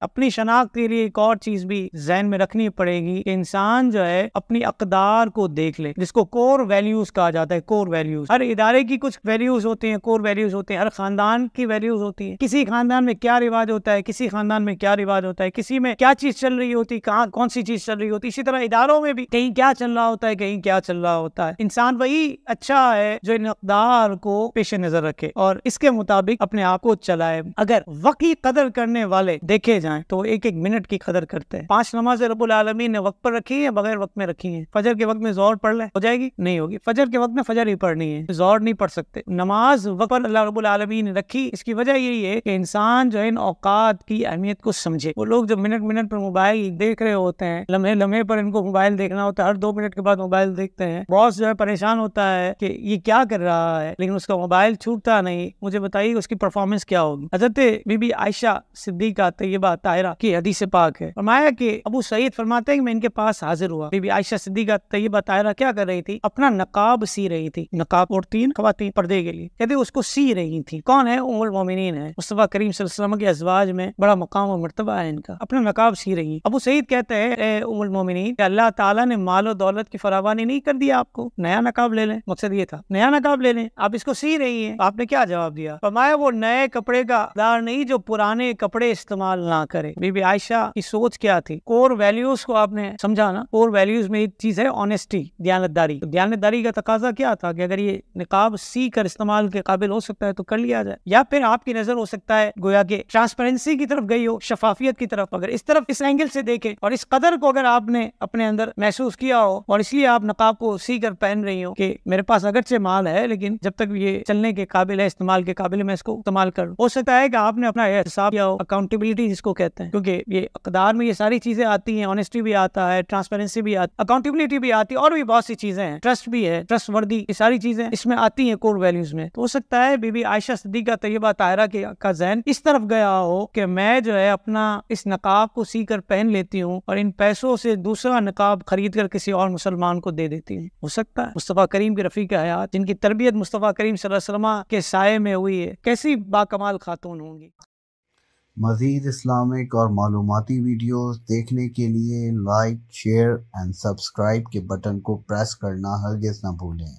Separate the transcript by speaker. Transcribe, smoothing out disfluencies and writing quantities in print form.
Speaker 1: अपनी शनाख्त के लिए एक और चीज भी ज़हन में रखनी पड़ेगी कि इंसान जो है अपनी अक़दार को देख ले, जिसको कोर वैल्यूज कहा जाता है। कोर वैल्यूज, हर इदारे की कुछ वैल्यूज होती हैं, कोर वैल्यूज होते हैं, हर खानदान की वैल्यूज होती हैं। किसी खानदान में क्या रिवाज होता है, किसी खानदान में क्या रिवाज होता है, किसी में क्या चीज चल रही होती है, कहाँ कौन सी चीज चल रही होती है। इसी तरह इदारों में भी कहीं क्या चल रहा होता है, कहीं क्या चल रहा होता है। इंसान वही अच्छा है जो इन अक़दार को पेश नजर रखे और इसके मुताबिक अपने आप को चलाए। अगर वक्त की कदर करने वाले देखे जाएं तो एक एक मिनट की कदर करते हैं। 5 नमाज़ें रब्बुल आलमीन ने वक्त पर रखी है, बगैर वक्त में रखी है। फजर के वक्त में ज़ोहर पढ़ ले, हो जाएगी? नहीं होगी। फजर के वक्त में फजर ही पढ़नी है, ज़ोहर नहीं पढ़ सकते। नमाज वक्त पर अल्लाह रब्बुल आलमीन ने रखी, इसकी वजह यही है कि इंसान जो है इन औकात की अहमियत को समझे। वो लोग जब मिनट मिनट पर मोबाइल देख रहे होते हैं, लम्हे लम्हे पर इनको मोबाइल देखना होता है, हर 2 मिनट के बाद मोबाइल देखते हैं। बॉस जो है परेशान होता है कि ये क्या कर रहा है, लेकिन उसका मोबाइल छूटता नहीं। मुझे बताइए उसकी परफॉर्मेंस क्या होगी। हज़रत बीबी आयशा सिद्दीका तैयबा ताहिरा की हदीस पाक है, फरमाया कि अबू सईद फरमाते हैं कि मैं इनके पास हाजिर हुआ। बीबी आयशा सिद्दीका तैयबा ताहिरा क्या कर रही थी? अपना नकाब सी रही थी। नकाब ओढ़ती हैं ख़वातीन पर्दे के लिए, कहते उसको सी रही थी। कौन है? उम्मुल मोमिनीन है। मुस्तफा करीम सल्लल्लाहु अलैहि वसल्लम के अज़वाज में बड़ा मकाम और मर्तबा है इनका। अपना नकाब सी रही। अबू सईद कहते हैं उम्मुल मोमिनीन, अल्लाह ताला ने माल और दौलत की फरावानी नहीं कर दिया आपको, नया नकाब ले लें। मकसद ये था नया नकाब ले लें, आप इसको सी रही है। आपने क्या जवाब दिया? फरमाया वो नए कपड़े का दार नहीं जो पुराने कपड़े इस्तेमाल ना करे। बीबी आयशा की सोच क्या थी? कोर वैल्यूज को आपने समझा ना। कोर वैल्यूज में एक चीज है ऑनेस्टी, दयानतदारी। तो दयानतदारी का तकाजा क्या था कि अगर ये निकाब सी कर इस्तेमाल के काबिल हो सकता है तो कर लिया जाए। या फिर आपकी नजर हो सकता है गोया के ट्रांसपेरेंसी की तरफ गई हो, शफाफियत की तरफ। अगर इस तरफ इस एंगल से देखें और इस कदर को अगर आपने अपने अंदर महसूस किया हो और इसलिए आप नकाब को सी कर पहन रही हो कि मेरे पास अगरचे माल है लेकिन जब तक ये चलने के काबिल है, इस्तेमाल के काबिल है, मैं इसको इस्तेमाल करूं। हो सकता है कि आपने अपना हिसाब किया हो, अकाउंटेबिलिटी जिसको कहते हैं, क्योंकि ये अक़दार में ये सारी चीजें आती हैं। ऑनेस्टी भी आता है, ट्रांसपेरेंसी भी आती है, अकाउंटेबिलिटी भी आती है और भी बहुत सी चीजें हैं, ट्रस्ट भी है, ट्रस्ट वर्दी, ये सारी चीजें इसमें आती हैं कोर वैल्यूज में। तो हो सकता है बीबी आयशा सिद्दीका तैयबा ताहिरा का ज़हन इस तरफ गया हो कि मैं जो है अपना इस नकाब को सी कर पहन लेती हूँ और इन पैसों से दूसरा नकाब खरीद कर किसी और मुसलमान को दे देती हूँ। हो सकता है मुस्तफा करीम की रफीक हयात, जिनकी तरबियत मुस्तफा करीम सल्लल्लाहु अलैहि वसल्लम के साये में हुई है, कैसी बाकमाल खातून होंगी।
Speaker 2: मज़ीद इस्लामिक और मालूमाती वीडियोस देखने के लिए लाइक, शेयर एंड सब्सक्राइब के बटन को प्रेस करना हरगिज़ न भूलें।